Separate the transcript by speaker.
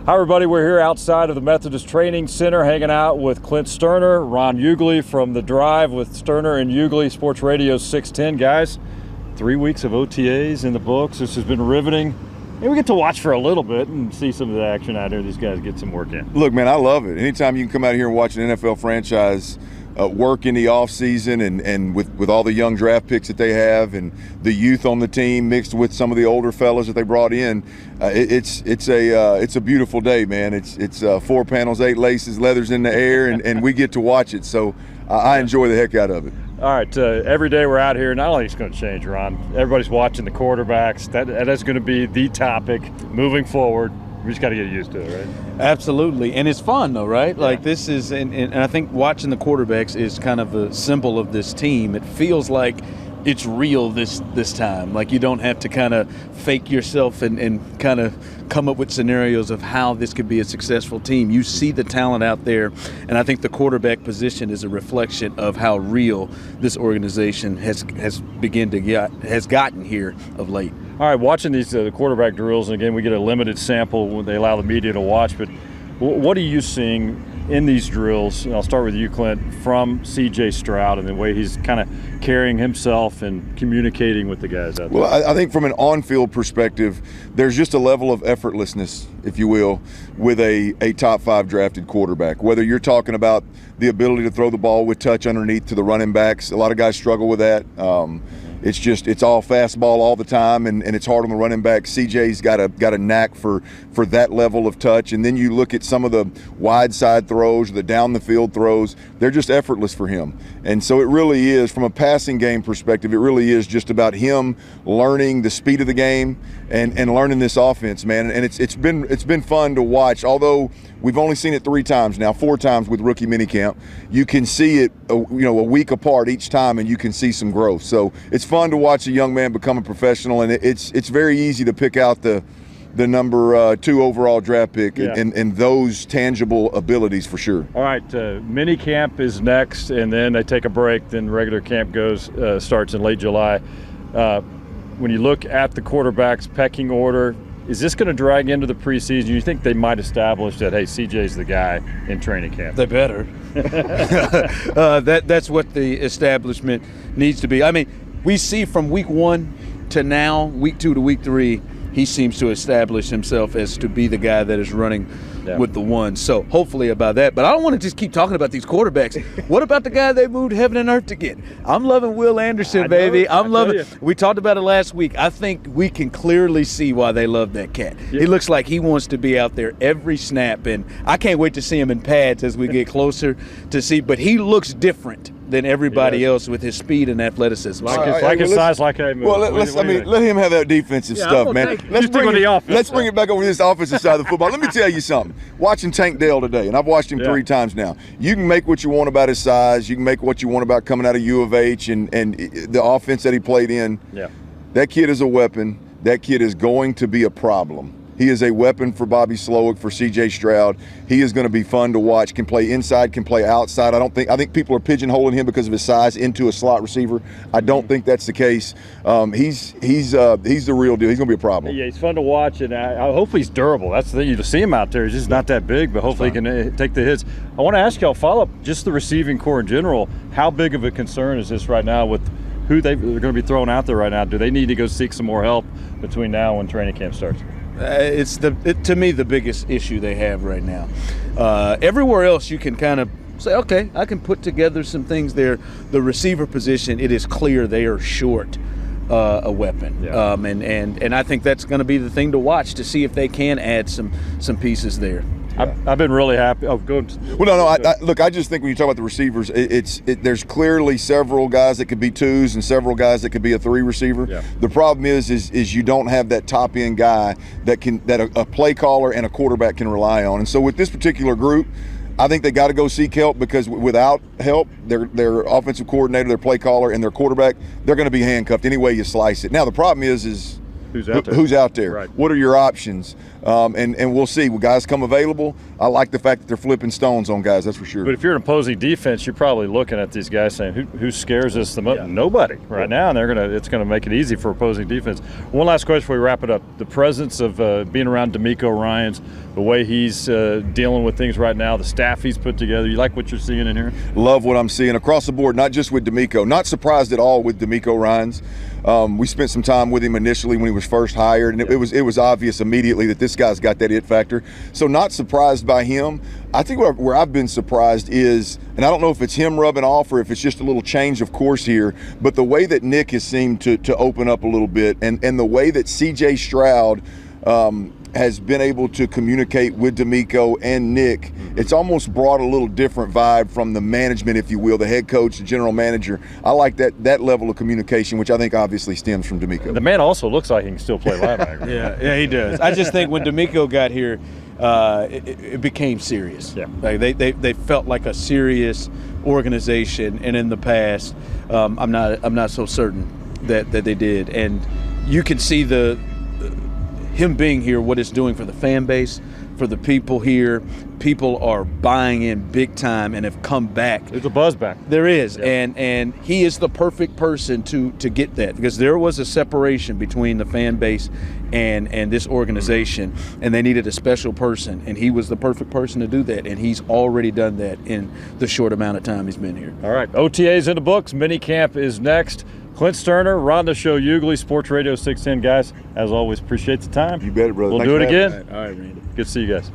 Speaker 1: Hi, everybody. We're here outside of the Methodist Training Center hanging out with Clint Stoerner, Ron Ugly from The Drive with Stoerner and Ugly, Sports Radio 610. Guys, 3 weeks of OTAs in the books. This has been riveting. And we get to watch for a little bit and see some of the action out here. These guys get some work in.
Speaker 2: Look, man, I love it. Anytime you can come out here and watch an NFL franchise work in the offseason and with all the young draft picks that they have and the youth on the team mixed with some of the older fellas that they brought in, it's a beautiful day, man. It's 4 panels, 8 laces, leathers in the air, and we get to watch it. So I enjoy the heck out of it.
Speaker 1: All right, every day we're out here, not only it's going to change, Ron, everybody's watching the quarterbacks. That is going to be the topic moving forward. We just got to get used to it, right?
Speaker 3: Absolutely. And it's fun, though, right? Yeah. Like this is, and I think watching the quarterbacks is kind of a symbol of this team. It feels like it's real this time. Like you don't have to kind of fake yourself and kind of come up with scenarios of how this could be a successful team. You see the talent out there, and I think the quarterback position is a reflection of how real this organization has gotten here of late.
Speaker 1: All right, watching these quarterback drills, and again, we get a limited sample when they allow the media to watch, but what are you seeing in these drills? And I'll start with you, Clint, from C.J. Stroud and the way he's kind of carrying himself and communicating with the guys out there.
Speaker 2: Well, I think from an on-field perspective, there's just a level of effortlessness, if you will, with a top 5 drafted quarterback. Whether you're talking about the ability to throw the ball with touch underneath to the running backs, a lot of guys struggle with that. It's all fastball all the time, and it's hard on the running back. CJ's got a knack for that level of touch. And then you look at some of the wide side throws, the down the field throws, they're just effortless for him. And so it really is, from a passing game perspective, it really is just about him learning the speed of the game and learning this offense, man. And it's been fun to watch, although we've only seen it 3 times now, 4 times with rookie minicamp. You can see it, a week apart each time, and you can see some growth. So it's fun to watch a young man become a professional, and it's very easy to pick out the number 2 overall draft pick and those tangible abilities for sure.
Speaker 1: All right, mini camp is next, and then they take a break. Then regular camp starts in late July. When you look at the quarterback's pecking order, is this going to drag into the preseason? You think they might establish that, hey, CJ's the guy in training camp?
Speaker 3: They better. That's what the establishment needs to be. I mean, we see from week 1 to now, week 2 to week 3, he seems to establish himself as to be the guy that is running with the 1. So hopefully about that. But I don't want to just keep talking about these quarterbacks. What about the guy they moved heaven and earth to get? I'm loving Will Anderson, baby. I'm loving – we talked about it last week. I think we can clearly see why they love that cat. Yeah. He looks like he wants to be out there every snap, and I can't wait to see him in pads as we get closer to see. But he looks different than everybody else with his speed and athleticism.
Speaker 1: Like his size, like him.
Speaker 2: Well, let him have that defensive stuff, man. Let's bring it back over to this offensive side of the football. Let me tell you something. Watching Tank Dell today, and I've watched him 3 times now. You can make what you want about his size. You can make what you want about coming out of U of H and the offense that he played in. Yeah. That kid is a weapon. That kid is going to be a problem. He is a weapon for Bobby Slowick, for C.J. Stroud. He is going to be fun to watch. Can play inside, can play outside. I think people are pigeonholing him because of his size into a slot receiver. I don't think that's the case. He's the real deal. He's going to be a problem.
Speaker 1: Yeah, he's fun to watch, and hopefully he's durable. That's the thing. You to see him out there. He's just not that big, but hopefully he can take the hits. I want to ask y'all follow-up, just the receiving core in general. How big of a concern is this right now with who they're going to be throwing out there right now? Do they need to go seek some more help between now and training camp starts?
Speaker 3: It's to me the biggest issue they have right now. Everywhere else you can kind of say, okay, I can put together some things there. The receiver position, it is clear they are short a weapon. Yeah. And I think that's going to be the thing to watch to see if they can add some pieces there.
Speaker 1: Yeah. I've been really happy. Oh, go.
Speaker 2: Well, look, I just think when you talk about the receivers, there's clearly several guys that could be 2s and several guys that could be a 3 receiver. Yeah. The problem is you don't have that top end guy that a play caller and a quarterback can rely on. And so with this particular group, I think they got to go seek help, because without help, their offensive coordinator, their play caller, and their quarterback, they're going to be handcuffed any way you slice it. Now the problem is who's out there?
Speaker 1: Right.
Speaker 2: What are your options? and we'll see. When guys come available, I like the fact that they're flipping stones on guys, that's for sure.
Speaker 1: But if you're an opposing defense, you're probably looking at these guys saying, who scares us the most? Yeah. Nobody right now, and it's going to make it easy for opposing defense. One last question before we wrap it up. The presence of being around DeMeco Ryans, the way he's dealing with things right now, the staff he's put together, you like what you're seeing in here?
Speaker 2: Love what I'm seeing across the board, not just with DeMeco. Not surprised at all with DeMeco Ryans. We spent some time with him initially when he was first hired, and it was obvious immediately that this guy's got that it factor. So not surprised by him. I think where I've been surprised is, and I don't know if it's him rubbing off or if it's just a little change of course here, but the way that Nick has seemed to open up a little bit, and the way that C.J. Stroud has been able to communicate with DeMeco and Nick, it's almost brought a little different vibe from the management, if you will, the head coach, the general manager. I like that level of communication, which I think obviously stems from DeMeco.
Speaker 1: The man also looks like he can still play linebacker.
Speaker 3: Yeah, he does. I just think when DeMeco got here, it became serious.
Speaker 1: Yeah.
Speaker 3: Like they felt like a serious organization, and in the past, I'm not so certain that they did. And you can see him being here, what it's doing for the fan base, for the people here. People are buying in big time and have come back.
Speaker 1: There's a buzz back.
Speaker 3: There is,
Speaker 1: yep.
Speaker 3: and he is the perfect person to get that, because there was a separation between the fan base and this organization, and they needed a special person, and he was the perfect person to do that, and he's already done that in the short amount of time he's been here.
Speaker 1: All right, OTA's in the books. Minicamp is next. Clint Stoerner, Ron the Show Ugly, Sports Radio 610. Guys, as always, appreciate the time.
Speaker 2: You bet it, brother.
Speaker 1: We'll
Speaker 2: Thanks
Speaker 1: do it again.
Speaker 3: All right, Randy.
Speaker 1: Good to see you guys.